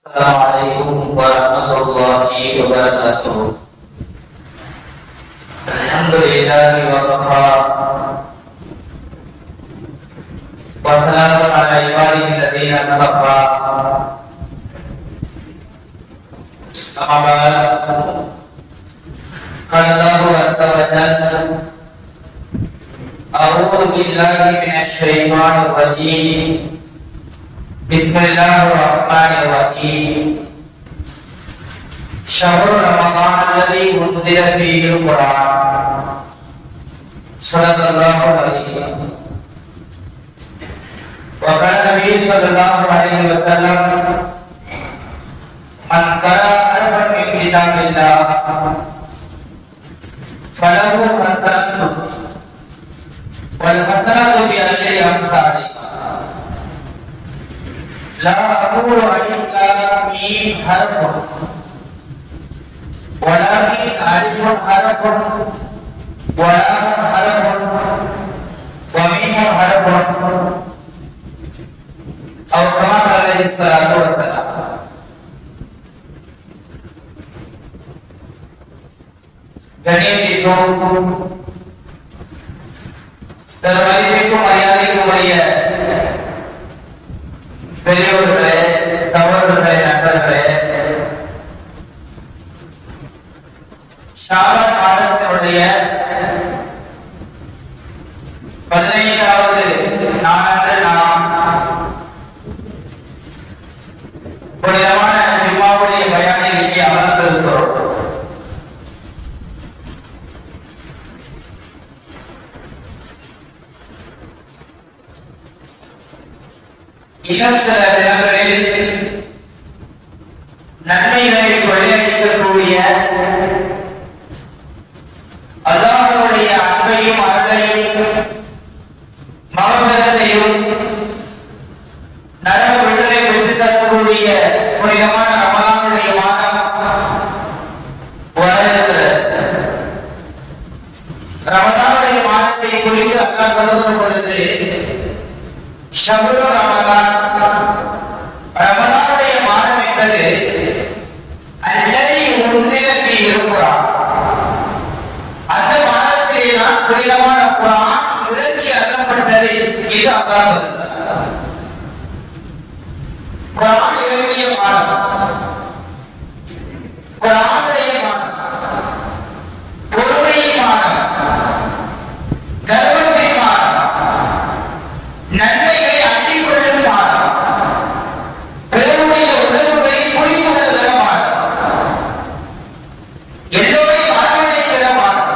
السلام عليكم ورحمة الله وبركاته. الحمد لله وكفى وسلام على عباده الذين اصطفى. أما بعد قال الله عز وجل: أعوذ بالله من الشيطان الرجيم. بسم الله الرحمن الرحيم. شهر رمضان الذي أنزل فيه القرآن. صدق الله العظيم. وقال النبي صلى الله عليه وسلم: من قرأ حرفا من كتاب الله فله حسنة والحسنة بعشر أمثالها. لا أقول ألف لام ميم حرف ولكن ألف حرف ولام حرف وميم حرف أو كما قال عليه الصلاة والسلام. கண்ணியத்திற்கும் மதிப்பிற்கும் மரியாதைக்கும் உரிய பெரியவர்களே, சகோதரர்களே, நண்பர்களே, ஷாபான் மாதத்தினுடைய 15வது நாளன்று நாம் புனிதமான ஜும்மாவுடைய பயானில் இங்கே அமர்ந்திருக்கிறோம். இன்னும் சில தினங்களில் நன்மைகளை கொள்ளையடிக்கக்கூடிய அல்லாஹ்வுடைய அன்பையும் அருளையும் மகபரத்தையும் நரக விடுதலை பெற்றுத் தரக்கூடிய புனிதமான ரமலானுடைய மாதம் ரமலானுடைய மாதத்தை குறித்து அல்லாஹ் சொல்லும் பொழுது ஷஹ்ரு ரமலான், ரமலானுடைய மாதம் என்பது அல்லதி உன்சில ஃபீஹில் குர்ஆன், அந்த மாதத்திலே தான் புனிதமான குர்ஆன் இறக்கி அருளப்பட்டது என்று அல்லாஹ் சொல்கிறார். குர்ஆன் இறங்கிய மாதம், குர்ஆனுடைய மாதம், பொறுமையின் மாதம், கர்வத்தின் மாதம், நன்மைகளை அள்ளிக் கொள்ளும் மாதம், பிறருடைய உணர்வுகளை புரிந்து கொள்ளுகிற மாதம், எல்லோரையும் அரவணைக்கிற மாதம்.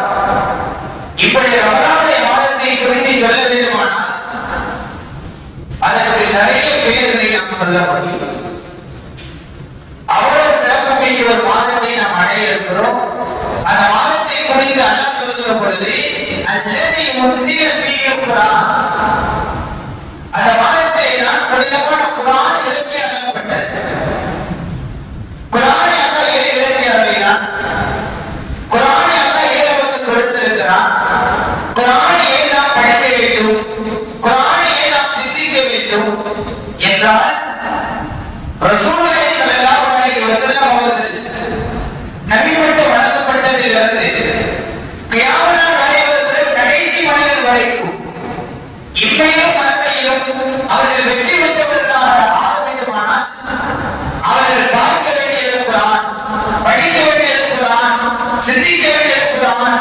இப்படி ரமலானுடைய மாதத்தை குறித்து சொல்ல வேண்டுமானால் அதற்கு நிறைய பெயர்களை நாம் சொல்ல முடியும். அவ்வளவு சிறப்பு மிக்க ஒரு மாதத்தை நாம் அடைய இருக்கிறோம். அந்த மாதத்தை குறித்து அல்லாஹ் சொல்லுகிற பொழுது அல்லதி உன்சில ஃபீஹில் குர்ஆன், அந்த மாதத்திலே தான் புனிதமான குர்ஆன் இறக்கி அருளப்பட்டது. குர்ஆனை அல்லாஹ் இறக்கி அருளினான். குர்ஆனை அல்லாஹ் நமக்கு கொடுத்திருக்கிறான். குர்ஆனை ஏன் நாம் படிக்க வேண்டும், குர்ஆனை ஏன் நாம் சிந்திக்க வேண்டும் என்றால் ரசூலுல்லாஹி ஸல்லல்லாஹு அலைஹி வஸல்லம் அவர்கள் நபி பட்டு வழங்கப்பட்டதிலிருந்து கியாமத் நாள் வரை வருகிற கடைசி மனிதன் வரைக்கும் இம்மையிலும் மறுமையிலும் அவர்கள் வெற்றி பெற்றவர்களாக ஆக வேண்டுமானால் அவர்கள் பார்க்க வேண்டியது குர்ஆன், படிக்க வேண்டியது குர்ஆன், சிந்திக்க வேண்டியது குர்ஆன்,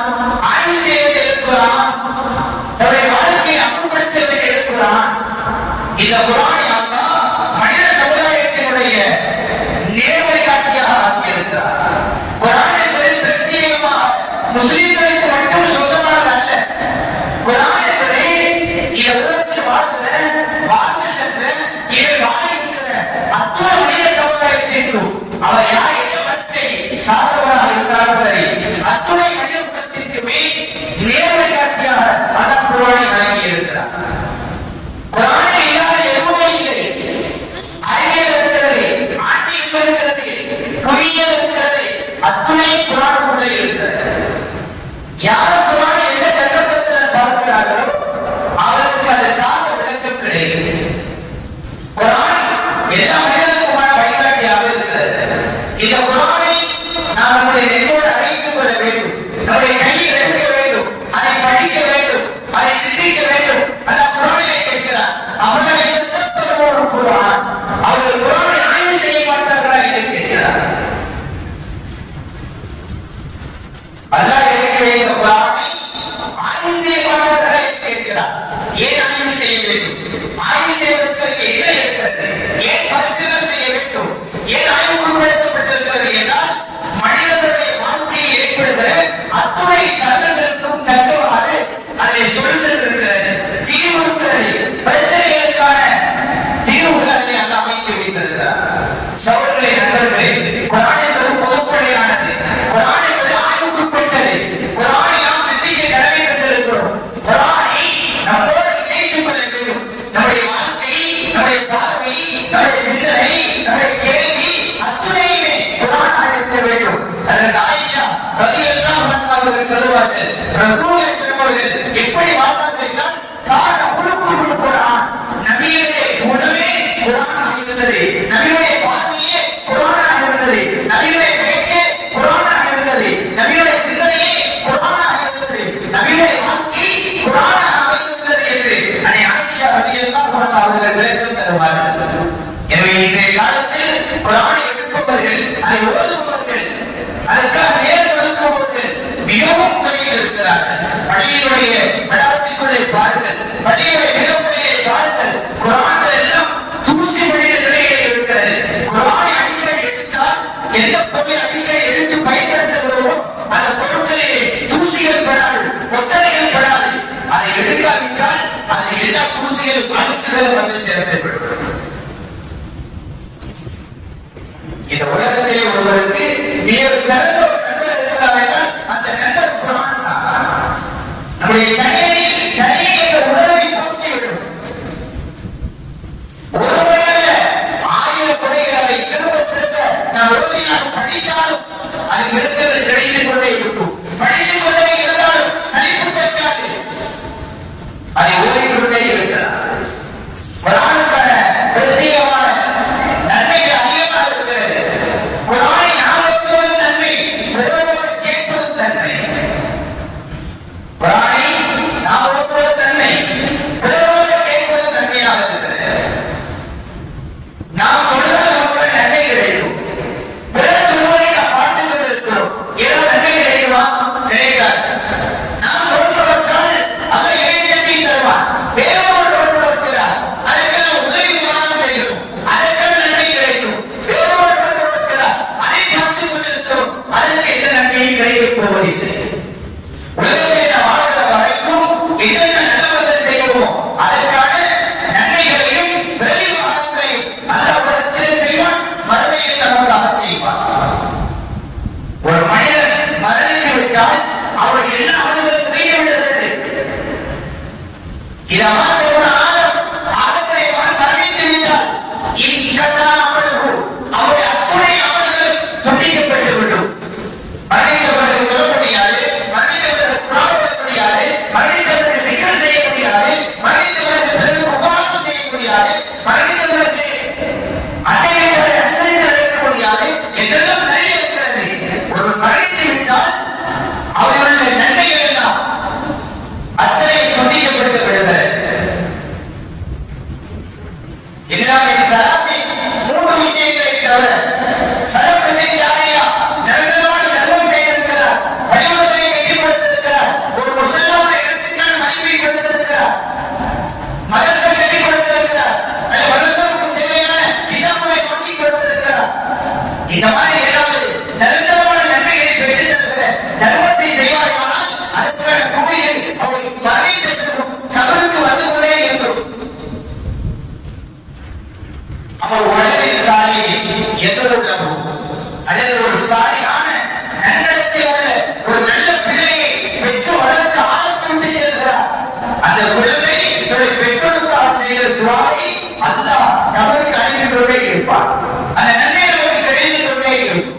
ஆய்வு செய்ய வேண்டியது குர்ஆன், தன்னுடைய வாழ்க்கையை அமல்படுத்த வேண்டியது குர்ஆன். இந்த குர்ஆனை அல்லாஹ் மனித சமுதாயத்தினுடைய நேர்வழிகாட்டியாக ஆக்கியிருக்கிறார். குர்ஆன் என்பது பிரத்யேகமாக முஸ்லிம்களுக்கு மட்டும் சொந்தமானது அல்ல. குர்ஆன் என்பது இந்த உலகத்தில் வாழ்ந்து சென்ற குர்ஆனை எடுப்பவர்கள், அதை ஓதுபவர்கள், அதற்காக நேரம் ஒதுக்குபவர்கள் மிகவும் குறையில் இருக்கிறார்கள். பள்ளியினுடைய வளாகத்திற்குள்ளே பாருங்கள், பள்ளியுடைய மிகப்பெரிய பாருங்கள், குர்ஆன்கள் எல்லாம் தூசி படிந்த நிலையிலே இருக்கிறது. குர்ஆனை அடிக்கடி எடுத்தால் எந்த பொருளை அடிக்கடி எடுத்து பயன்படுத்துகிறோமோ அந்த பொருட்களிலே தூசிகள் படாது, ஒத்தனைகள் படாது. அதை எடுக்காவிட்டால் அதில் எல்லா தூசிகளும் அழுக்குகளும் வந்து சேர்ந்துவிடும். இந்த உலகத்திலே ஒருவருக்கு மிக சிறந்த ஒரு நண்பர் இருக்கிறார் என்றால் அந்த நண்பர் குர்ஆன் தான். நம்முடைய கணினி என்ற உணர்வை போக்கிவிடும். ஒரு முறையல்ல, 1000 முறைகள் அதை திரும்ப திரும்ப நாம் ஓதினாலும் படித்தாலும் அது விடுதலை கிடைத்துக் கொண்டே இருக்கும். படித்துக் கொண்டே இருந்தாலும் சலிப்பு தட்டாது, அதை ஓதிக்கொண்டே இருக்கலாம். குர்ஆனுக்கான பிரத்யேகமான நன்மைகள் அதிகமாக இருக்கிறது. குர்ஆனை நாம் ஓதுவதும் நன்மை, பிறரோடு கேட்பதும் நன்மை. குர்ஆனை நாம் ஓதுவதும் நன்மை, பிறரோடு கேட்பதும் நன்மையாக இருக்கிறது. நாம் தொழுதால் நமக்கு நன்மை கிடைக்கும். பிறர் தொழுவதை நாம் பார்த்துக் கொண்டிருக்கிறோம். ஏதோ நன்மை கிடைக்குமா? கிடைக்காது. நாம் ஒன்றுவற்றால் அல்லாஹ் இறைச்செய்தி தருவான். வேறொரு ஒன்று இருக்கிறார், அதற்கு நாம் உதவி உதாரணம் செய்கிறோம், அதற்கு நன்மை கிடைக்கும். வேறொரு ஒன்று இருக்கிறார், அதை பார்த்துக் கொண்டிருக்கிறோம், அதற்கு எந்த நன்மையும் கிடைக்கப் போவதில்லை. உலகத்தை நாம் வாழ்கிற வரைக்கும் என்னென்ன நல்லவர்கள் செய்வோமோ அதற்கான நன்மைகளையும் பிரதிவாதங்களையும் அல்லாஹ் உலகத்திலே செய்வான், மறுமையில் நமக்காக செய்வான். ஒரு மனிதன் மரணித்து விட்டால் அவருடைய எல்லா அமல்களும் முடிந்து விடுகிறது. இதை மாற்றமான ஆதத்தை மரணித்து விட்டால் இக்கதா அமல்ஹு, அவருடைய அத்துணை அமல்கள் துண்டிக்கப்பட்டு விடும். மரணித்தவர்கள் சொல்ல முடியாது, மரணித்தவர்கள் குர்ஆன் ஓத முடியாது, மரணித்தவர்கள் திக்ர் செய்ய முடியாது, மரணித்தவர்கள் பிறருக்கு உபகாரம் செய்ய முடியாது, மரணித்தவர்களுக்கு அன்னை வீட்டாரை அனுசரித்து நடக்க முடியாது என்றெல்லாம் நிறைய இருக்கிறது. ஒரு மரணித்து விட்டால் அவர்களுடைய நன்மைகள் எல்லாம் அத்தனை துண்டிக்கப்பட்டு விடுகிறது. எல்லாமே சலாத்தி 3 விஷயங்களை தவிர சலபத்தின் ஜாரியா, நிரந்தரமான தர்மம் செய்திருக்கிறார், வழிமுறைகளை கட்டிப்படுத்திருக்கிறார், ஒரு முஸ்லிமுடைய இடத்துக்கான மதிப்பை கொடுத்திருக்கிறார், மதரசா கட்டி கொடுத்திருக்கிறார், அல்லது மதரசாவுக்கு தேவையான கிதாபுகளை வாங்கி கொடுத்திருக்கிறார். இந்த மாதிரி ஏதாவது நிரந்தரமான நன்மைகளை பெற்றுத் தருகிற தர்மத்தை செய்வார்களானால் அதற்கான கூலிகள் அவர்கள் மரணித்ததும் கபருக்கு வந்து கொண்டே இருக்கும். அவர் உலகின் சாலையை எதிர்கொள்ளவும் அல்லது ஒரு சாலையான நன்னடத்தில் உள்ள ஒரு நல்ல பிள்ளையை பெற்று வளர்த்து ஆழத்து விட்டு செல்கிறார். அந்த குழந்தை தன்னுடைய பெற்றோருக்காக செய்கிற துஆவை அல்லாஹ் கபருக்கு அனுப்பி கொண்டே இருப்பார். அந்த நன்மைகளுக்கு கிடைத்து கொண்டே இருக்கும்.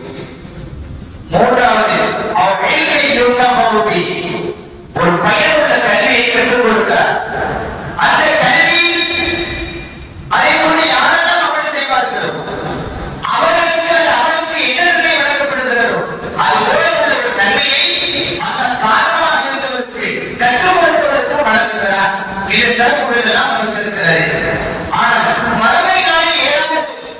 மூன்றாவது, அவர் இல்மை யுன்தஃபு, ஒரு பயனுள்ள கல்வியை கற்றுக் கொடுக்கிறார். அந்த கல்வி அதை கொண்டு யாரெல்லாம் அமல் செய்வார்களோ அவர்களுக்கு அந்த அமலுக்கு என்ன நன்மை வழங்கப்படுகிறதோ அதுபோல உள்ள ஒரு நன்மையை அந்த காரணமாக இருந்தவருக்கு கற்றுக் கொடுத்தவருக்கு வழங்குகிறார். இது சிறப்புகள் எல்லாம் வந்திருக்கிறது. ஆனால் மறுமை நாளில் ஏதாவது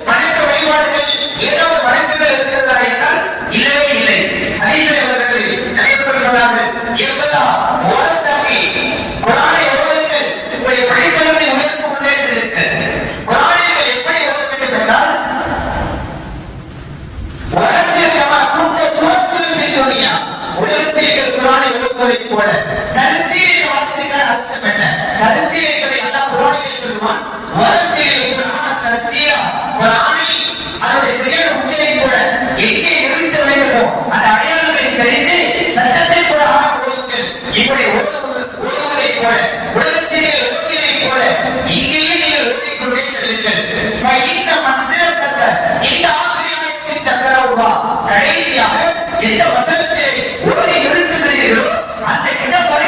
வணக்க வழிபாடுகள், ஏதாவது வணக்கங்கள் இருக்கிறதா என்றால் இல்லவே இல்லை. ஹதீஸில் வருகிறது, நபி அவர்கள் சொன்னார்கள், இக்ரா ஓதத்தகி, குர்ஆனை ஓதுங்கள், உங்களுடைய படித்தளத்தை உயர்ந்து கொண்டே செல்லுங்கள். குர்ஆனை எப்படி ஓத வேண்டும் என்றால் உலகத்தில் கமா குந்த துவத்துல் ஃபித் துன்யா, உலகத்தில் இருக்கிற குர்ஆனை ஓதுவதைப் போல தர்த்தீல் வார்த்தைக்கான அர்த்தம் என்ன? தர்த்தீல் என்பதை அல்லாஹ் குர்ஆனிலே சொல்வான், உலகத்தில் குர்ஆன தர்த்தீலா, குர்ஆனை அதனுடைய சரியான உச்சரிப்போட எங்கே நிறுத்த வேண்டுமோ அந்த அடையாளங்களை தெரிந்து சட்டத்தை போல ஓதுங்கள். இப்படி ஓதுவதைப் போல உலகத்திலே ஓதுவதைப் போல இங்கேயும் நீங்கள் ஓதிக்கொண்டே செல்லுங்கள். இந்த மன்சிலத்தக்க இந்த ஆசிரியத்தின் தக்கரவா, கடைசியாக எந்த வசனத்தை ஓதி நிறுத்துகிறீர்களோ அந்த கிதாபை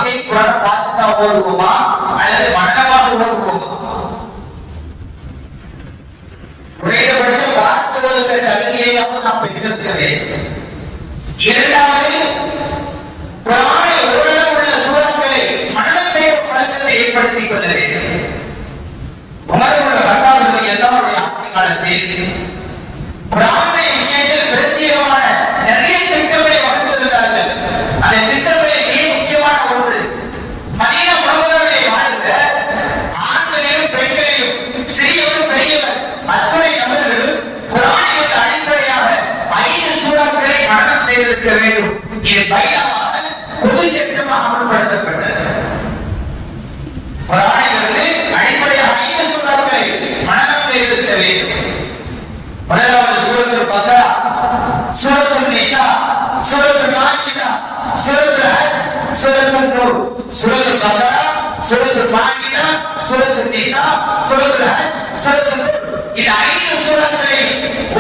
வாழ்க்கை குரானை பார்த்து தான் ஓதுவோமா அல்லது மனநமாக ஓதுவோமா? குறைந்தபட்சம் பார்த்து ஓதுகிற தகுதியையாவது நாம் பெற்றிருக்க வேண்டும். இரண்டாவது, குரானை ஓரளவு உள்ள சூரங்களை மனனம் செய்யும் பழக்கத்தை ஏற்படுத்திக் கொள்ள வேண்டும். உமர் இப்னு கத்தாப் ரலியல்லாஹு அன்ஹு ஆட்சி காலத்தில் குரானை விஷயத்தில் பிரத்யேகமான நிறைய திட்டங்களை வகுத்திருந்தார்கள். அந்த திட்டங்களில் மிக முக்கியமான ஒன்று, மதீனா முனவ்வராவிலே வாழ்ந்த ஆண்களையும் பெண்களையும் சிறியவர் பெரியவர் அத்துணை நபர்களும் குரானின் அடிப்படையாக 5 சூறாக்களை மனனம் செய்திருக்க வேண்டும். இது பையமாக பொது சட்டமாக அமல்படுத்தப்பட்டது. குரானிலிருந்து அடிப்படையாக 5 சூறாக்களை மனனம் செய்திருக்க வேண்டும். முதலாவது சூரத்துல் பக்ரா, சூரத்துல் நிசா, சூரத்துல் மாஇதா, சூரத்துல் ஹஜ், சூரத்துல் நூர். சூரத்துல் பக்ரா, சூரத்துல் மாஇதா, சூரத்துல் நிசா, சூரத்துல் ஹஜ், சூரத்துல் நூர். இந்த 5 சூறாக்களை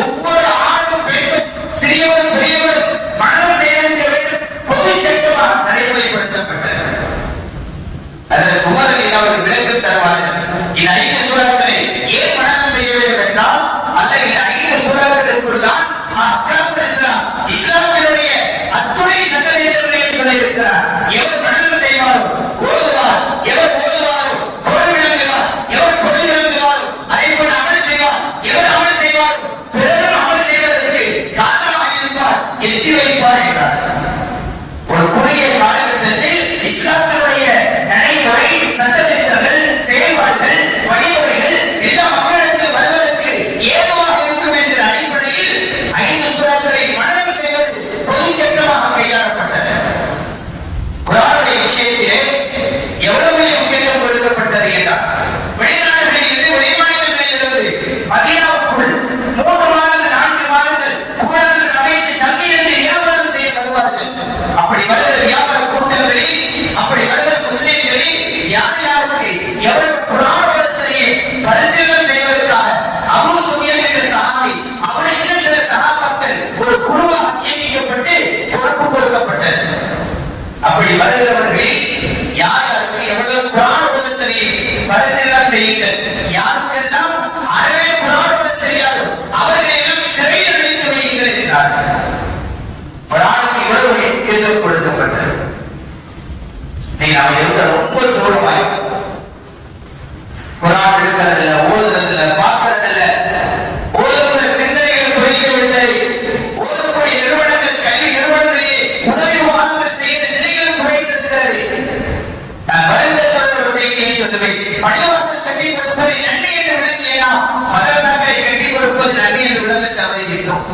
ஒவ்வொரு ஆணும் பெண்ணும் சிறியவர் பெரியவர் மனனம் செய்திருக்க வேண்டும். பொது சட்டமாக நடைமுறைப்படுத்தப்பட்டது. அதற்கு உமர் ரலியல்லாஹு அன்ஹு விளக்கம் தருவார்கள். இந்த 5 சூறாக்களை ஏன் மனனம் செய்ய வேண்டும் என்றால், அல்ல இந்த 5 சூறாக்களுக்குள் தான் அஹ்காமுல் இஸ்லாம், இஸ்லாமினுடைய அத்துணை சட்டதிட்டங்களையும் சொல்லியிருக்கிறார். எவர் மனனம் செய்வாரோ ஓதுவார், எவர் ஓதுவாரோ பொருள் விளங்குவார், எவர் பொருள் விளங்குவாரோ அதை கொண்டு அமல் செய்வார், எவர் அமல் செய்வாரோ பிறரும் அமல் செய்வதற்கு காரணமாக இருப்பார், எத்தி வைப்பார் என்றார். ஒரு குறுகிய காலகட்டத்தில் இஸ்லாத்தினுடைய நடைமுறை, சட்டத்திட்டங்கள், செயல்பாடுகள், வழிமுறைகள் எல்லா மக்களுக்கு வருவதற்கு ஏதுவாக இருக்கும் என்ற அடிப்படையில் 5 சூறாக்களை மனனம் செய்வது பொது சட்டமாக கையாளப்பட்டது. குர்ஆனுடைய விஷயத்திலே எவ்வளவு முக்கியத்துவம் கொடுக்கப்பட்டது என்றால், வெளிநாடுகளிலிருந்து வெளிமாநிலங்களிலிருந்து மதீனாவுக்குள் 3 மாதங்கள் 4 மாதங்கள் கூடாரங்கள் அமைத்து தங்கியிருந்து வியாபாரம் செய்ய வருவார்கள். அப்படி வருகிற வியாபார கூட்டங்களில், அப்படி வருகிற முஸ்லிம்களில் யார் யாருக்கு எவ்வளவு குர்ஆன் தெரியும் பரிசீலனை செய்வதற்காக அபூ சுஃபியான் என்ற சஹாபி, அவரை இன்னும் சில சஹாபாக்கள் ஒரு குழுவாக நியமிக்கப்பட்டு பொறுப்பு கொடுக்கப்பட்டது. அப்படி வருகிறவர்களில் யார் யாருக்கு எவ்வளவு குர்ஆன் தெரியும் பரிசீலனை செய்யுங்கள். யாருக்கெல்லாம் அறவே குர்ஆன் தெரியாது அவர்களையும் சிறையில் வைத்து வையுங்கள் என்றார்கள். குர்ஆனுக்கு இவ்வளவு முக்கியத்துவம் கொடுக்கப்பட்டது. நீங்க நம்ம இருக்க ரொம்ப தூரமாய் குர்ஆன் எடுக்கிறதில்ல, ஓதுறதில்ல, பார்க்கறதில்ல. ஓதுகிற சிந்தனைகள் குறைந்து விட்டது. ஓதக்கூடிய நிறுவனங்கள், கல்வி நிறுவனங்களிலே உதவி முகாம்கள் செய்கிற நிலைகள் குறைந்திருக்கிறது. நான் வருத்தத்தோடு ஒரு செய்தியை சொல்லுவேன். பள்ளிவாசல் கட்டி கொடுப்பதை நன்மை என்று விளங்கியனா, மதரசாக்களை கட்டி கொடுப்பது நன்மை என்று விளங்க தவறிவிட்டோம்.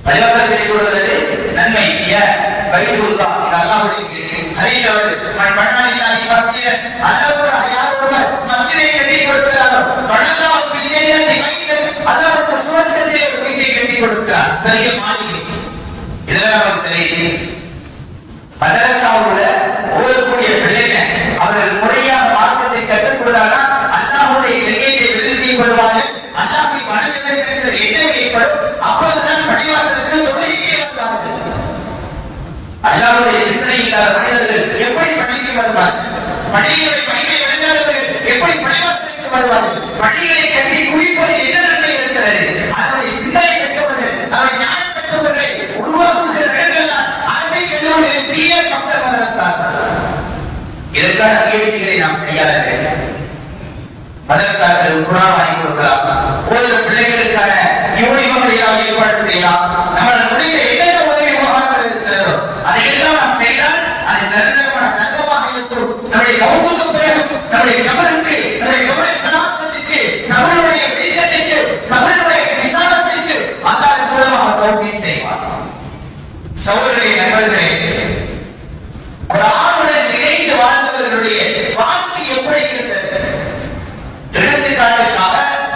பள்ளிவாசல் கட்டி கொடுக்கிறது நன்மை. பைத்துல்லாஹ், இது அல்லாஹ்வுடைய ஹதீஸ். அவர் மன்னாலில்லாஹி மஸ்ஜித், அல்லாஹ்வுக்கு யார் ஒருவர் மஸ்ஜிதை கட்டி கொடுக்கிறாரோ, பனல்லாஹு ஃபில் ஜன்னதி பைத்தன், அல்லாஹ்வுக்கு சுவர்க்கத்திலே ஒரு வீட்டை கட்டி கொடுக்கிறார், பெரிய மாளிகை. இதெல்லாம் நமக்கு தெரியும். மதரசாவுல ஓதக்கூடிய பிள்ளைங்க அவர்கள் முறையாக மார்க்கத்தை கற்றுக்கொண்டால் அல்லாஹ்வுடைய கண்ணியத்தை விரும்பிக் கொள்வார்கள். அல்லாஹ்வை வணங்க வேண்டும் என்ற எண்ணம் ஏற்படும். அப்போதுதான் பள்ளிவாசலுக்கு தொழுகைக்கே வருவார்கள். அல்லாஹ்வுடைய சிந்தனை இல்லாத மனிதர்கள் எப்படி பள்ளிக்கு வருவார்கள்? பள்ளிகளை மகிமை விளங்காதவர்கள் எப்படி பள்ளிவாசலுக்கு வருவார்கள்? பள்ளிகளை கட்டி குவிப்பது என்ன நன்மை இருக்கிறது? அதனுடைய சிந்தனை பெற்றவர்கள், அதனுடைய ஞானம் பெற்றவர்களை உருவாக்குகிற இடங்கள் தான் அரபி கல்லூரிகளின் தீய மக்கள் மதரசா. இதற்கான முயற்சிகளை நாம் கையாள வேண்டும். மதரசாக்கள் குர்ஆன் வாங்கி கொடுக்கலாம், ஓதுற பிள்ளைகளுக்கான யூனிஃபார்ம்களை ஏற்பாடு செய்யலாம். நம்மளால் முடிந்த எந்த உதவி முகாம்கள் இருக்கிறதோ அதையெல்லாம் நாம் செய்தால் அது நிரந்தரமான தர்மமாக இருக்கும். நம்முடைய மௌத்துக்கு பிறகு நம்முடைய கபருக்கு, நம்முடைய கபரை பிரகாசத்திற்கு, கபருடைய வெளிச்சத்திற்கு, கபருடைய விசாலத்திற்கு அல்லாஹ் மூலமாக தௌஃபீக் செய்வார். சகோதரர்களே, நண்பர்களே, குர்ஆனுடன் இணைந்து வாழ்ந்தவர்களுடைய வாழ்க்கை எப்படி இருந்தது? எடுத்துக்காட்டுக்காக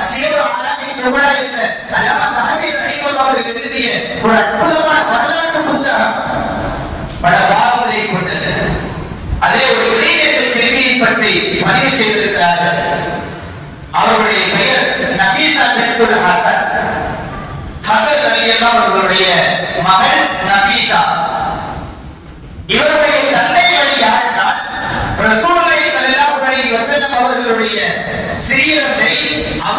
சீர ஆலமின் நுபலா என்ற அல்லாமா தஹபீர் ரஹிமஹுல்லாஹ் அவர்கள் எழுதிய ஒரு அற்புதமான வரலாற்று புத்தகம் பல பாகங்களை கொண்டது. அதே ஒரு இளைஞர் சிறுமியை பற்றி பதிவு செய்திருக்கிறார்கள். அவருடைய பெயர் நஃபீசா பின்துல் ஹசன். ஹசன் ரலியல்லாஹு அவர்களுடைய மகள் நஃபீசா. இவருடைய தந்தை வழி யார்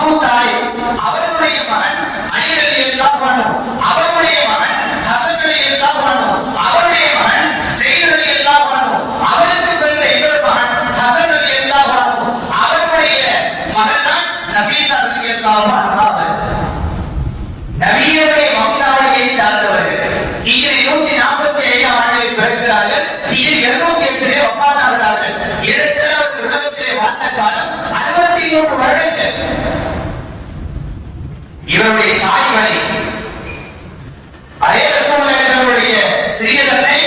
அபூ தாலிப் அவருடைய மகன் அலி ரலியல்லாஹு அன்ஹு, அவருடைய மகன் ஹசன் ரலியல்லாஹு அன்ஹு, அவருடைய மகன் ஸைத் ரலியல்லாஹு அன்ஹு, அவருக்கு பிறந்த இன்னொரு மகன் ஹசன் ரலியல்லாஹு அன்ஹு, அவருடைய மகன் தான் நஃபீஸா ரலியல்லாஹு அன்ஹா. நபியுடைய வம்சாவளியை சார்ந்தவர்கள். ஹிஜ்ரி 145 ஆண்டில் பிறக்கிறார்கள். ஹிஜ்ரி 208 வஃபாத் ஆகிறார்கள். ஏறத்தாழ அவர்கள் உலகத்திலே வாழ்ந்த காலம் 63 வருடங்கள். இவருடைய தாய் வழி அதே ரசூலுல்லாஹினுடைய சிறிய தந்தை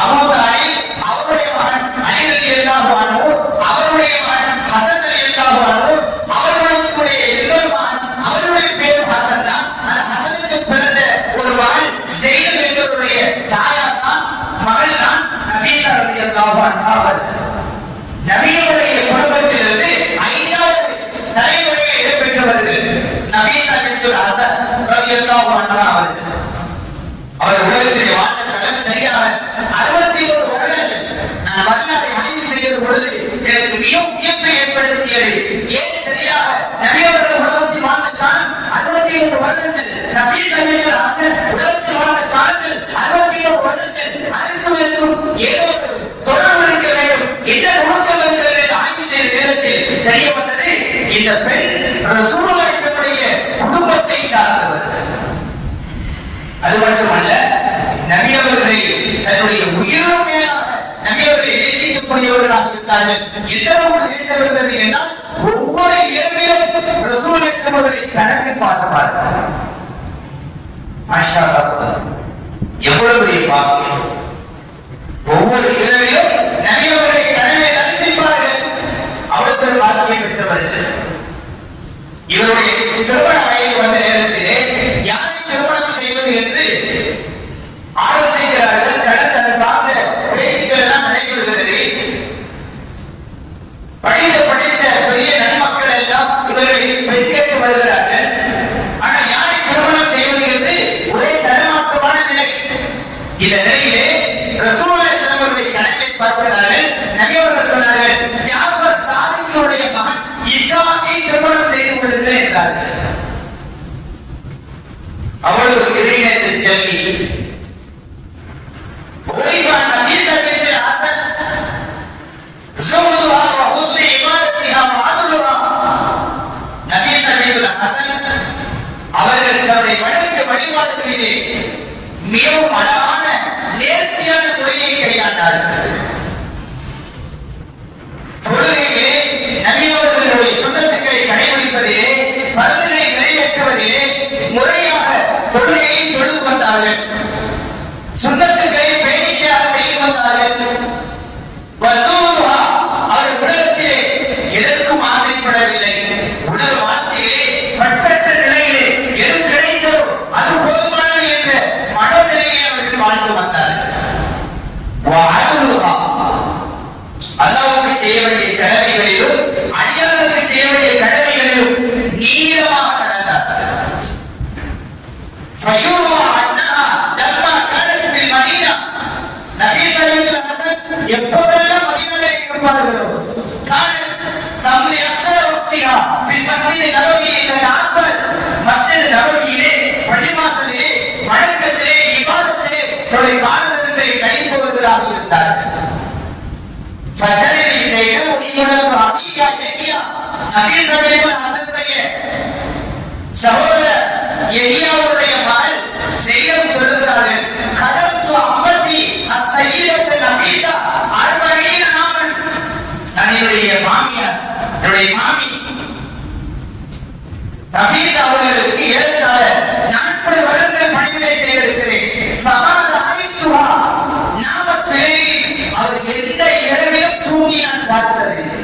அபூ தாலிப், அவருடைய மகன் அலி ரலியல்லாஹு அன்ஹு, அவருடைய மகன் ஹசன் ரலியல்லாஹு அன்ஹு, அவர்களுடைய இன்னொரு மகன், அவருடைய பேர் ஹசன் தான். அந்த ஹசனுக்கு பிறந்த ஒரு மகள் ஸைனப் என்பவருடைய தாயார் தான், மகள் தான் நஃபீஸா ரலியல்லாஹு அன்ஹா. நபியுடைய குடும்பத்திலிருந்து 5வது தலைமுறையில் இடம்பெற்றவர்கள் நஃபீஸா பின்த் ஹசன் ரலியல்லாஹு அன்ஹா அவர்கள். அவர் உலகத்திலே வாழ்ந்த காலம் சரியாக 63 வருடங்கள். நான் வரலாறை ஆய்வு செய்த பொழுது எனக்கு மிகவும் வியப்பை ஏற்படுத்தியது. ஏன் சரியாக நபி அவர்கள் உலகத்தில் வாழ்ந்த காலம் 63 வருடங்கள், நஃபீஸா பின்த் ஹசன் உலகத்தில் வாழ்ந்த காலத்தில் 63 வருடங்கள், அதற்கும் ஏதோ தொடர்பு இருக்க வேண்டும், என்ன நுணுக்கம் இருக்கிறது என்று ஆய்வு செய்த நேரத்தில் தெரிய வந்தது, இந்த பெண் ரசூலுல்லாஹினுடைய குடும்பத்தை சார்ந்தவர். அது மட்டுமல்ல, நபி அவர்களை தன்னுடைய உயிரும் மேலாக நபி அவர்களை நேசிக்கக்கூடியவர்களாக இருந்தார்கள். எந்த அளவுக்கு நேசம் இருந்தது என்றால், ஒவ்வொரு இரவிலும் ரசூலுல்லாஹி அவர்களை கனவில் பார்ப்பார்கள். மாஷா அல்லாஹ், எவ்வளவு பெரிய பாக்கியம்! ஒவ்வொரு இரவிலும் நபி அவர்களை கனவில் தரிசிப்பார்கள். அவர்கள் பாக்கியம் பெற்றவர்கள். இவருடைய திருமண வயது வந்த நேரத்திலே யாரை திருமணம் செய்வது என்று ஆலோசிக்கிறார்கள். கடந்த சார்ந்த பேச்சுக்கள் எல்லாம் நடைபெறுகிறது. படித்த பெரிய நன்மக்கள் எல்லாம் இவர்களை பெண் கேட்டு வருகிறார்கள். ஆனால் யாரை திருமணம் செய்வது என்று ஒரே தடமாற்றமான நிலை. இந்த நிலையிலே ரசூலுல்லாஹி அவர்களுடைய கணக்கை பார்க்கிறார்கள். நபி அவர்கள் சொன்னார்கள், ஜாஃபர் சாதிக்குடைய மகன் இசாக்கை திருமணம் செய்து கொள்ளுங்கள் என்றார்கள். அவளது இறைநேச செல்வி உரைகா நஃபீஸா பின்த் ஹசன் ஸுஹுதுஹா வ ஹுஸ்னு இபாதத்திஹா வ அத்லுஹா. நஃபீஸா பின்த் ஹசன் அவர்கள் தன்னுடைய வழிபாடுகளிலே மிகவும் அழகான நேர்த்தியான முறையை கையாண்டார்கள். தொழுகையிலே நபி அவர்களுடைய சுன்னத்துக்களை கடைபிடிப்பதிலே, ஃபர்துகளை நிறைவேற்றுவதிலே முறையாக தொழுகையை தொழுது வந்தார்கள். சுன்னத்துக்களை பேணிக்கையாக செய்து வந்தார்கள். வஸூதுஹா, அவர் உலகத்திலே எதற்கும் ஆசைப்படவில்லை. உலக வாழ்க்கையிலே பற்றற்ற நிலையிலே எது கிடைத்ததோ அது போதுமானது என்ற மனநிலையை அவர்கள் வாழ்ந்து வந்தார்கள். வஅத்லுஹா, அல்லாஹ்வுக்கு செய்ய வேண்டிய கடமைகளிலும் அடியார்களுக்கு செய்ய வேண்டிய கடமைகளிலும் நீளமாக நடந்தார்கள். ஃபயூவா அன்னஹா லம்மா கானத் பில் மதீனா. நஃபீஸா பின்த் ஹசன் எப்போதெல்லாம் மதீனாவில் இருப்பார்களோ, கானத் தம்லி அக்ஸர வக்திஹா ஃபில் மஸ்ஜித் நபவி தஅப்பர். மஸ்ஜித் நபவியிலே, பள்ளிவாசலிலே, வணக்கத்திலே, இபாதத்திலே தன்னுடைய காலங்களை கழிப்பவர்களாக இருந்தார்கள். ஃபதரிலி ஸைனப் இப்னத்து அபீயா யஹ்யா. நஃபீஸா பின்த் ஹசனுடைய சகோதரர் யஹ்யாவுடைய மகள் ஸைனப் சொல்லுகிறார்கள், கதத்து அம்மதி அஸ்ஸய்யிதத்து நஃபீஸா 40 ஆமன். நான் என்னுடைய மாமியார், என்னுடைய மாமி நஃபீஸா அவர்களுக்கு ஏறத்தாழ 40 வருடங்கள் பணிவிடை செய்திருக்கிறேன். ஃபமாத ஐத்துஹா நாமத் பிலைலின். அவர் எந்த இரவிலும் தூங்கி நான் பார்த்ததில்லை.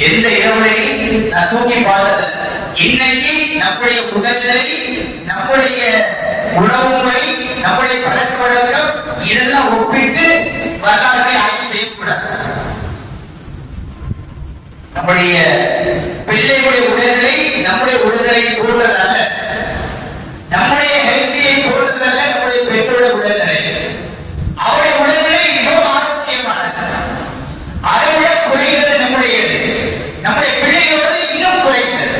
எந்த இரவுலையும் நான் தூங்கி பார்த்ததில்லை. இன்னைக்கு நம்முடைய உடல்நிலை, நம்முடைய உணவு முறை, நம்முடைய பழக்க வழக்கம் இதெல்லாம் ஒப்பிட்டு வரலாற்றை ஆய்வு செய்யக்கூடாது. நம்முடைய பிள்ளைகளுடைய உடல்நிலை நம்முடைய உடல்நிலை போன்றதல்ல, நம்முடைய ஹெல்த்தியை போன்றதல்ல. நம்முடைய பெற்றோருடைய உடல்நிலை, அவருடைய உடல்நிலை மிகவும் ஆரோக்கியமானது. அதை விட குறைந்தது நம்முடைய பிள்ளைகளோடு இன்னும் குறைந்தது.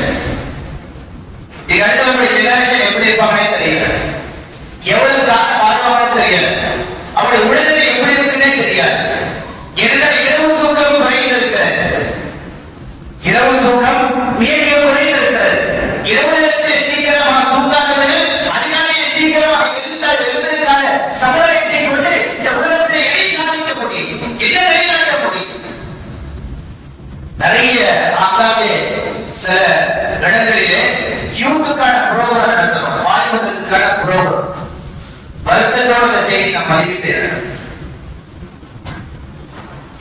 பதிவு செய்யறேன்.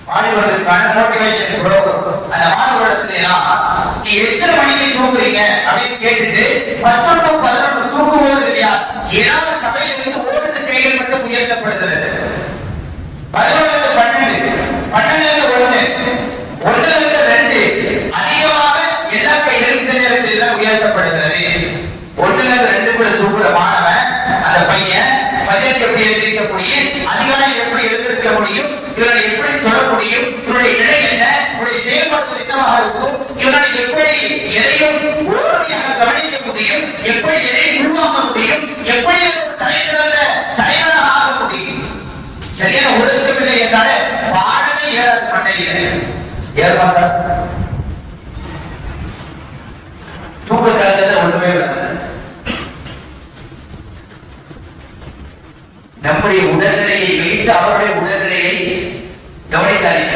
மாணவர்களுக்கான மோட்டிவேஷன் ப்ரோக்ராம். அந்த மாணவர்களிடத்துல நீ எத்தனை மணிக்கு தூங்குறீங்க அப்படின்னு கேட்டுட்டு 10 to 11 தூங்குவோம் இல்லையா, ஏதாவது சபையில இருந்து ஓடுது கைகள் மட்டும் உயர்த்தப்படுகிறது. 11 to 12, 12 to 1, 1 to 2 அதிகமாக எல்லா கைகளும் இந்த நேரத்தில் தான் உயர்த்தப்படுகிறது. 1 to 2 தூங்குற மாணவன் அந்த பையன் ஃபஜர் எப்படி எழுந்திருக்க முடியும், அதிகாலையில் எப்படி எழுந்திருக்க முடியும், இவனை எப்படி தொட முடியும், இவனுடைய நிலை என்ன, இவனுடைய செயல்பாடு என்னவாக இருக்கும், இவனை எப்படி எதையும் ஓரணியாக கவனிக்க முடியும், எப்படி எதையும் உருவாக்க முடியும், எப்படி தலை சிறந்த தலைவனாக ஆக முடியும். சரியான ஒழுக்கமில்லை என்றாலே பாடமே ஏறாது மண்டையில். ஏறுமா சார்? தூக்க கலந்தது ஒண்ணுமே விடாது. நம்முடைய உடல்நிலையை வைத்து அவருடைய உடல்நிலையை கவனித்தாரீங்க.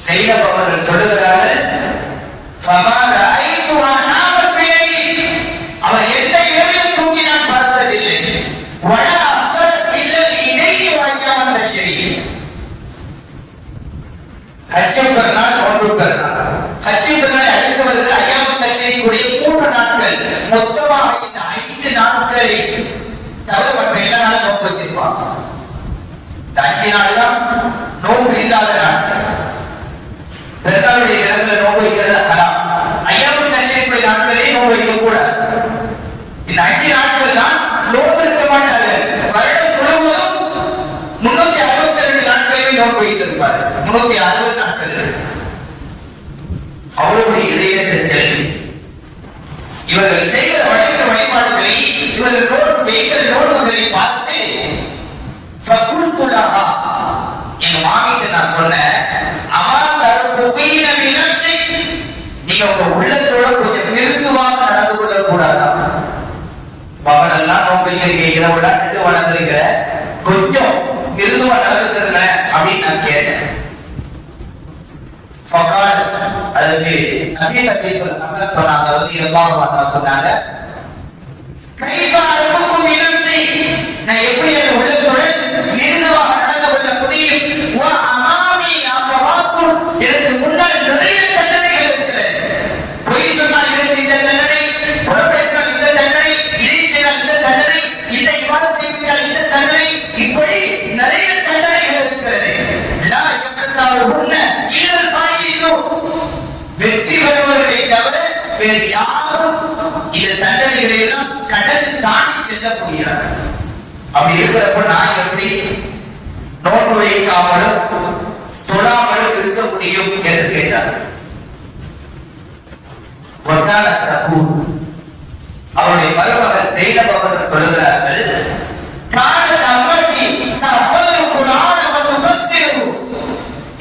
செய்தம் அவர்கள் சொல்லுகிறார்கள், அவர் எந்த இரவில் தூங்கி நான் பார்த்ததில்லை. ஹஜ்ஜும் பெருநாள், நோன்பு பெருநாள். ஹஜ்ஜும் பெருநாளை அடுத்து வருகிற ஐயாம் தஷ்ரீக்குடைய 3 நாட்கள், மொத்தமாக இந்த 5 நாட்களை தவிர மற்ற எல்லா நாளும் நோன்பு வச்சிருப்பான். இந்த 5 நாள் தான் நோன்பு இல்லாத நாட்கள். பெருநாளுடைய தினத்துல நோன்பு வைக்கிறது ஹராம். ஐயாம் தஷ்ரீக்குடைய நாட்களே நோன்பு வைக்க கூடாது. இந்த 5 நாட்கள் தான் நோன்பு இருக்க மாட்டார்கள். வருடம் முழுவதும் 362 நாட்களுமே நோன்பு வைத்திருப்பார். 360 நாட்கள். அவ்வளவு இதய செஞ்சல். இவர்கள் செய்கிற வழக்க வழிபாடுகளை, இவர்கள் வைக்கிற நோன்புகளை பார்த்து ஃபகுல்துலஹா, எங்க மாமிக்கு நான் சொன்னேன், அமா தர்ஃபுகீன பினஃப்ஸி, நீங்க உங்க உள்ளத்தோட கொஞ்சம் மிருதுவாக நடந்து கொள்ள கூடாதா? பகலெல்லாம் நோன்பு வைக்கிறீங்க, இரவுலாம் நின்று வளர்ந்துருக்கிற, கொஞ்சம் மிருதுவா நடந்துருங்க அப்படின்னு நான் கேட்டேன். அதுக்கு சொன்னாங்க, சொன்னாங்க, நான் எப்படி என் உள்ளத்துடன் மிருதுவாக நடந்து கொள்ள முடியும்? எனக்கு முன்னால் நிறைய தண்டனைகள் இருக்கிறது. பொய் சொன்னால் இதற்கு இந்த தண்டனை, புறப்பேசினால் இந்த தண்டனை, இதை செய்தால் இந்த தண்டனை, இந்த விவாதத்தை விட்டால் இந்த தண்டனை, இப்படி நிறைய தண்டனைகள் இருக்கிறது. வெற்றி பெறுவர்களை தவிர வேறு யாரும் இந்த தண்டனைகளை எல்லாம் கடந்து தாண்டி செல்ல முடியாது. அப்படி இருக்கிறப்ப நான் எப்படி நோன்பு வைக்காமலும் தொடாமலும் இருக்க முடியும் என்று கேட்டார். அவருடைய மருமகள் செய்தவர்கள் சொல்லுகிறார்கள்,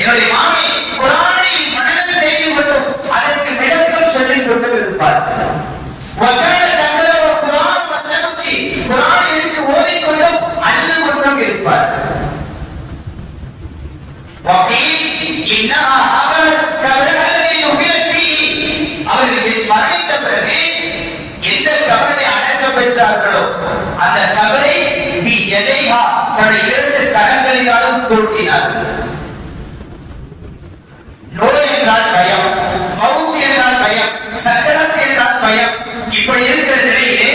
என்னுடைய மாமி குர்ஆனை மனனம் செய்து கொண்டும் அதற்கு விளக்கம் சொல்லிக் கொண்டும் இருப்பார். குர்ஆனை எடுத்து ஓதிக்கொண்டும் அழுது கொண்டும் இருப்பார். அவர்கள் மரணித்த பிறகு எந்த கபரை அடக்கம் பெற்றார்களோ அந்த கபரை தன்னுடைய 2 கரங்களினாலும் தோண்டினார். நோய் என்றால் பயம், மவுத் என்றால் பயம், சக்கரத் என்றால் பயம். இப்படி இருக்கிற நிலையிலே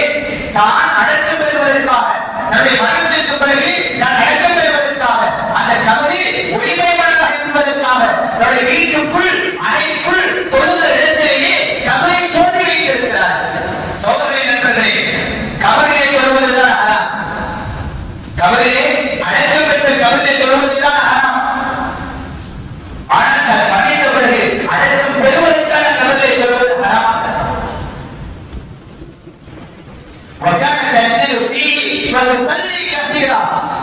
தான் அடக்கம் பெறுவதற்காக, தன்னுடைய மரணத்திற்கு பிறகு தான் அடக்கம் பெறுவதற்காக, அந்த கபரி ஒளிமயமானதாக என்பதற்காக தன்னுடைய வீட்டுக்குள் அறைக்குள் தொழுத இடத்திலேயே கபரை தோண்டி வைத்திருக்கிறார். சோதனை நண்பர்களே, கபரிலே தொழுவதுதான் ஹராம். கபரிலே அடக்கம் பெற்ற கபரிலே தொழுவதுதான் ஹராம். ஆனால் தான் மன்னித்த பிறகு அடக்கம் பெறுவதற்கான கபரிலே தொழுவது ஹராம்.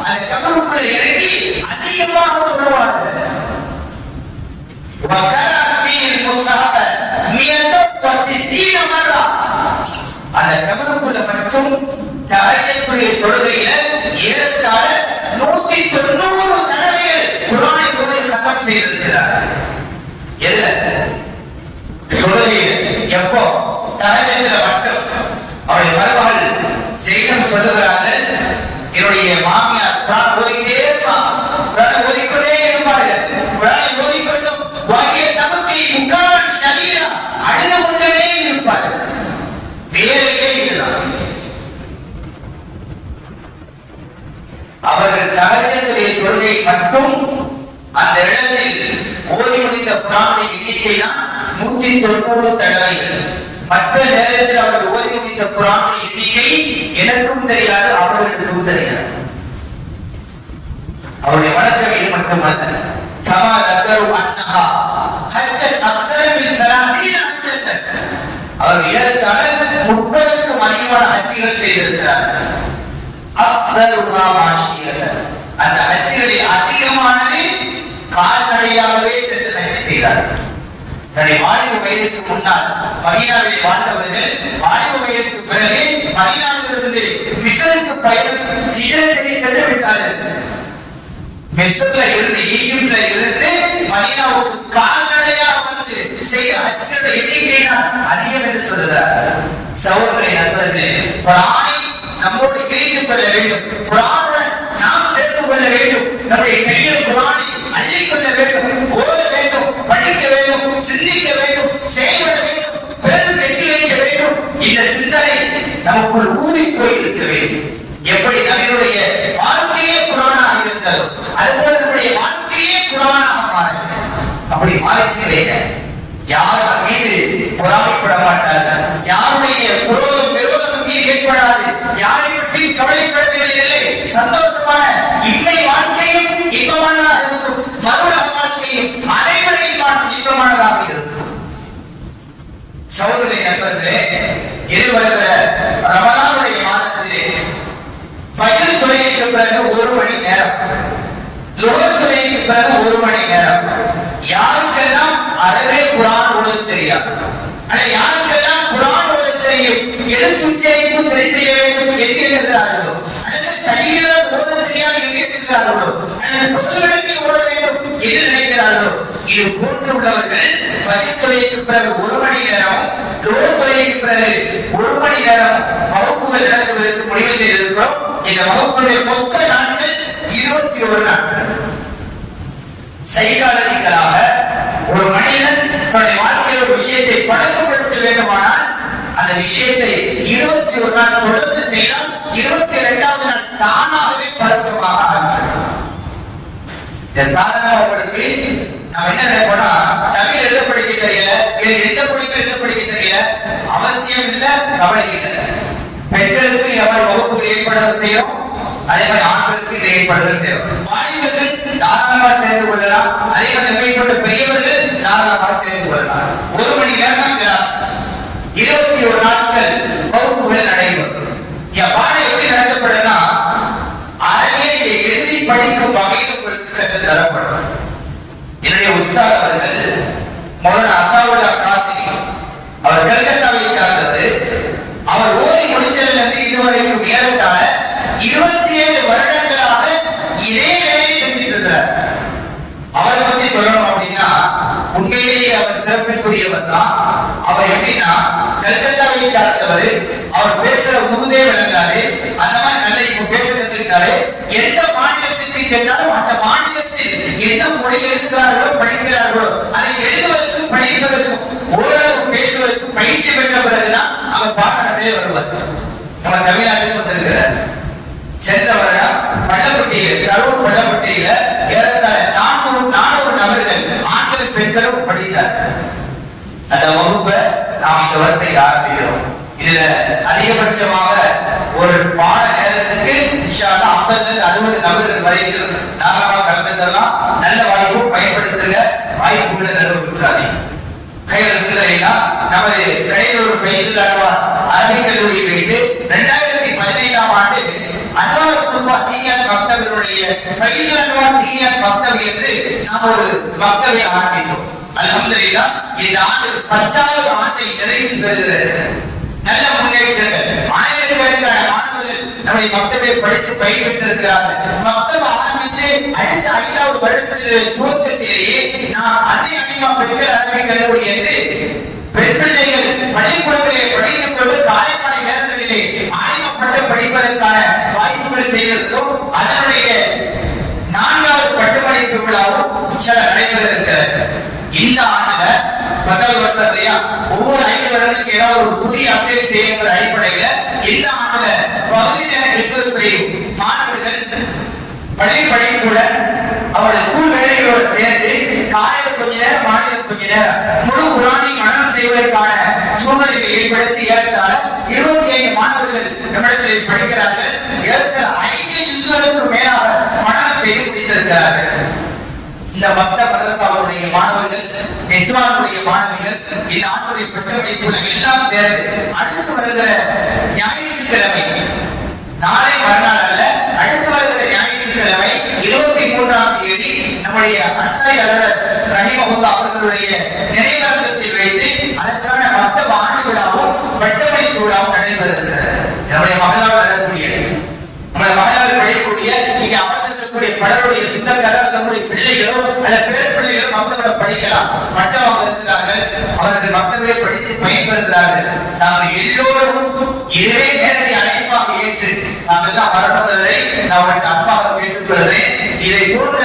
அந்த கபருக்குள்ள இறங்கி அதிகமாக தொழுவார்கள். அந்த கபருக்குள்ள மட்டும் தஹஜ்ஜுடைய தொழுகையில ஏறத்தாழ 190 தடவைகள் குர்ஆனை ஓதி சத்தம் செய்திருக்கிறார். எதுல? தொழுகையில். எப்போ? தஹஜ்ஜுல மட்டும். அவருடைய மருமகள் செய்தம் சொல்லுகிறார்கள், என்னுடைய மாமியார் மட்டும் அந்த இடத்தில் ஓதி முடித்த குர்ஆனுடைய எண்ணிக்கை தான் 190 தடவைகள். மற்ற நேரத்தில் அவர் ஓதி முடித்த குர்ஆனுடைய எண்ணிக்கை எனக்கும் தெரியாது, அவர்களுக்கும் தெரியாது. அவருடைய வழக்கம் இது மட்டுமல்ல. கமா தக்கரு அன்னஹா ஹஜ்ஜத் அக்ஸர மின் 30 ஹஜ்ஜத். அவர் ஏறத்தாழ 30க்கும் அதிகமான ஹஜ்ஜிகள் செய்திருக்கிறார். அக்ஸருஹா மாஷியத்தன். அந்த ஹஜ்ஜிகளில் அதிகமானது கால்நடையாகவே சென்று ஹஜ் செய்தார். தன்னுடைய வாலிப வயதுக்கு முன்னால் மதீனாவிலே வாழ்ந்தவர்கள் வாலிப வயதுக்கு பிறகு மதீனாவிலிருந்து மிஸ்ருக்கு பயணம் சென்று விட்டார்கள். மிஸ்ர்ல இருந்து ஈஜிப்ட்ல இருந்து மதீனாவுக்கு கால்நடையாக வந்து செய்த ஹஜ்ஜோட எண்ணிக்கை அதிகம் என்று சொல்லுகிறார். சகோதரர்களே, நண்பர்களே, குர்ஆனை நம்மோடு இணைத்துக் கொள்ள வேண்டும். குர்ஆனுடன் நாம் சேர்த்து கொள்ள வேண்டும். நம்முடைய கையில் குர்ஆனை அள்ளிக் கொள்ள வேண்டும், ஓத வேண்டும், படிக்க வேண்டும், சிந்திக்க வேண்டும், செயல்பட வேண்டும், பெரும் கட்டி வைக்க வேண்டும். இந்த சிந்தனை நமக்குள் ஊறி போய் இருக்க வேண்டும். எப்படி நபியுடைய வாழ்க்கையே குர்ஆனாக இருந்ததோ அதுபோல நம்முடைய வாழ்க்கையே குர்ஆனாக மாற வேண்டும். அப்படி மாறிச்சதே யார் நம் மீது பொறாமைப்பட மாட்டார்கள், யாருடைய குரோதம் விரோதம் மீது ஏற்படாது, யாரை பற்றி கவலைப்பட வேண்டியதில்லை. சந்தோஷமான இன்மை வாழ்க்கையும் இன்பமானதாக இருக்கும், மறுவுலக வாழ்க்கையும் அனைவரை இன்பமானதாக இருக்கும். சகோதரர்களே, நண்பர்களே, இது வருகிற ரமலானுடைய மாதத்திலே ஃபஜ்ர் தொழுகைக்கு பிறகு 1 மணி நேரம், லுஹர் தொழுகைக்கு பிறகு 1 மணி நேரம், யாருக்கெல்லாம் அறவே குர்ஆன் ஓத தெரியாது, ஆனால் யாருக்கெல்லாம் குர்ஆன் ஓத தெரியும், எழுத்துச்சரிப்பு சரி செய்ய வேண்டும் என்கிறார்களோ, அல்லது தஜ்வீத் ஓத தெரியாது என்கிறார்களோ, அல்லது பொதுவிடத்தில் ஓத வேண்டும் என்று நினைக்கிறார்களோ, இது போன்று உள்ளவர்கள் ஃபஜ்ர் தொழுகைக்கு பிறகு 1 மணி நேரம், லுஹர் தொழுகைக்கு பிறகு 1 மணி நேரம் வகுப்புகள் நடத்துவதற்கு முடிவு செய்திருக்கிறோம். இந்த வகுப்புடைய மொத்த நாட்கள் 21 நாட்கள். சைக்காலஜிக்கலாக ஒரு மனிதன் தன்னுடைய வாழ்க்கையில் ஒரு விஷயத்தை பழக்கப்படுத்த வேண்டுமானால் அந்த விஷயத்தை 21 நாள் தொடர்ந்து செய்தால் 22வது நாள் தானாகவே பழக்கமாக ஆகிவிடும். சாதாரணங்களுக்கு நம்ம என்ன நினைப்போம்னா, தமிழ் எழுத படிக்க தெரியல, வேறு எந்த படிப்பு எழுத படிக்க தெரியல, அவசியம் இல்லை, கவலை இல்லை. பெண்களுக்கு எவ்வளவு வகுப்புகள் ஏற்படுதல் செய்யும், அதே மாதிரி ஆண்களுக்கு இதை ஏற்படுதல் செய்யும். வாலிபர்கள் தாராளமாக சேர்ந்து கொள்ளலாம், அதே மாதிரி மேற்பட்ட பெரியவர்கள் தாராளமாக சேர்ந்து கொள்ளலாம். 1 மணி நேரம் கிளாஸ், 21 நாட்கள் வகுப்புகள் நடைபெறும். என் பாடம் எப்படி நடத்தப்படும்னா, அரபியை எழுதி படிக்கும் வகையில் உங்களுக்கு கற்றுத் தரப்படும். என்னுடைய உஸ்தாத் அவர்கள் மௌலானா அத்தாவுல்லா காசிமி, அவர் கல்கத்தாவை சார்ந்தவர். அவர் ஓதி முடித்ததிலிருந்து இதுவரைக்கும் ஏறத்தாழ 27 வருடங்களாக இதே வேலையை செஞ்சிருக்கிறார். அவரை பத்தி சொல்லணும் அப்படின்னா, உண்மையிலேயே அவர் சிறப்பிற்குரியவர் தான். அவர் எப்படின்னா, கல்கத்தாவை சார்ந்தவர். அவர் பேசுற உருதே விளங்காரு, அந்த மாதிரி நல்ல இப்ப பேச கத்துக்கிட்டாரு. எந்த மாநிலத்திற்கு சென்றாலும் அந்த மாநிலத்தில் என்ன மொழி எழுதுகிறார்களோ படிக்கிறார்களோ அதை எழுதுவதற்கும் படிப்பதற்கும் ஓரளவு பேசுவதற்கும் பயிற்சி பெற்ற பிறகுதான் அவர் பாடலே வருவார். நம்ம தமிழ்நாட்டுக்கு வந்திருக்கிறார். சென்ற வருடம் பள்ளப்பட்டியில, கரூர் பள்ளப்பட்டியில ஏறத்தாழ 400 நபர்கள் ஆண்கள் பெண்களும் படித்தார். அந்த வகுப்பை நாம் இந்த வருஷம் ஆரம்பிக்கிறோம். இதுல அதிகபட்சமாக ஒரு பாட நேரத்துக்கு இன்ஷா அல்லாஹ் 50-60 நபர்கள் வரைக்கும் தாராளமாக கலந்துக்கலாம். நல்ல வாய்ப்பு பயன்படுத்துங்க, வாய்ப்புகளை நடுவுற்றாதீங்க. நமது கடையூர் ஃபைசுல் அன்வார் அரபிக் கல்லூரி வைத்து 2015ஆம் ஆண்டு அன்வார் சுஃபா தீனியாத் மக்தபினுடைய ஃபைசுல் அன்வார் தீனியாத் மக்தப் என்று நாம் ஒரு மக்தபை ஆரம்பித்தோம். அல்ஹம்துலில்லாஹ் இந்த ஆண்டு 10வது ஆண்டை நிறைவு பெறுகிறது. நல்ல முன்னேற்றங்கள், ஆயிரக்கணக்கான மாணவர்கள் நம்முடைய மக்தபை படித்து பயிர்பெற்றிருக்கிறார்கள். மக்தப் ஆரம்பித்து அடுத்த 5வது வருடத்தில் துவக்கத்திலேயே நாம் அன்னை அனிமா பெண்கள் அரபிக் கல்லூரி என்று பெண் பிள்ளைகள் பள்ளிக்கூடத்திலே படித்துக் கொண்டு காலைமாலை நேரங்களிலே ஆய்வு பட்டம் படிப்பதற்கான வாய்ப்புகள் செய்திருந்தோம். அதனுடைய 4வது பட்டமளிப்பு விழாவும் நடைபெற இருக்கிறது. இந்த ஆண்டுல 10வது வருஷம் இல்லையா, ஒவ்வொரு 5 வருடத்துக்கு ஏதாவது ஒரு புதிய அப்டேட் செய்யுங்கிற அடிப்படையில இந்த ஆண்டுல பகுதி நேர மாணவர்கள் பள்ளி படிப்புடன் அவருடைய ஸ்கூல் வேலைகளோடு சேர்ந்து காலையில கொஞ்ச நேரம் மாநில கொஞ்ச நேரம் முழு குரானை மனனம் செய்வதற்கான சூழ்நிலையை ஏற்படுத்தி ஏறத்தாழ 25 மாணவர்கள் நம்மிடத்தில் படிக்கிறார்கள். ஏறத்தாழ 5 ஜுஸ்களுக்கு மேலாக மனனம் செய்து முடித்திருக்கிறார்கள். இந்த மத்த மதரசாவுடைய மாணவர்கள், இஸ்லாமுடைய மாணவர்கள், இந்த ஆண்டுடைய பெற்றவரைக்குள்ள எல்லாம் சேர்ந்து அடுத்து வருகிற ஞாயிற்றுக்கிழமை, நாளை மறுநாள் அல்ல, அடுத்து வருகிற ஞாயிற்றுக்கிழமை 23ஆம் தேதி நம்முடைய அன்சாரி ஹஜ்ரத் ரஹிமஹுல்லாஹ் அவர்களுடைய நினைவரங்கத்தில் வைத்து அதற்கான மத்த ஆண்டு விழாவும் பட்டமளிப்பு விழாவும் நடைபெறுகிறது. நம்முடைய மகளால் நடக்கூடிய, நம்முடைய மகளால் படிக்கக்கூடிய, இங்கே அமர்ந்திருக்கக்கூடிய பலருடைய சொந்தக்காரர், நம்முடைய பிள்ளைகளோ அல்ல பேர பிள்ளைகளோ மக்தபில படிக்கலாம். மற்றவங்க இருக்கிறார்கள், அவர்கள் மக்தபிலே படித்து பயன்பெறுகிறார்கள். நாங்கள் எல்லோரும் இதுவே நேரடி அழைப்பாக ஏற்று நாங்கள் தான் வரணுவதை நான் அவருக்கு அன்பாக கேட்டுக்கொள்கிறேன். இதை போன்ற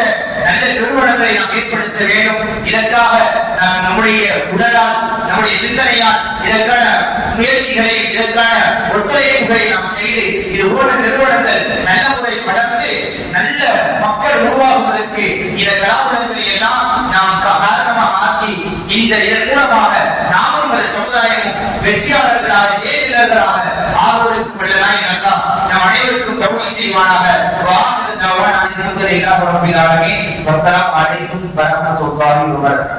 நல்ல நிறுவனங்களை நாம் ஏற்படுத்த வேண்டும். இதற்காக நாம் நம்முடைய உடலால், நம்முடைய சிந்தனையால் இதற்கான முயற்சிகளை, இதற்கான ஒத்துழைப்புகளை நாம் செய்து இது போன்ற நிறுவனங்கள் நல்ல முறை வளர்ந்து நல்ல மக்கள் உருவாகுவதற்கு இந்த கலாபுரங்களை எல்லாம் நாம் காரணமாக ஆக்கி இதன் மூலமாக நாமும் இந்த சமுதாயமும் வெற்றியாளர்களாக, தேசியர்களாக ஆகுவதற்கு வல்லனாய் நல்லா நம் அனைவருக்கும் கருணை செய்வானாக. வாஹிரு தஅவானா அல்ஹம்துலில்லாஹி ரப்பில் ஆலமீன். வஸ்ஸலாமு அலைக்கும் வரஹ்மத்துல்லாஹி வபரகாத்துஹு.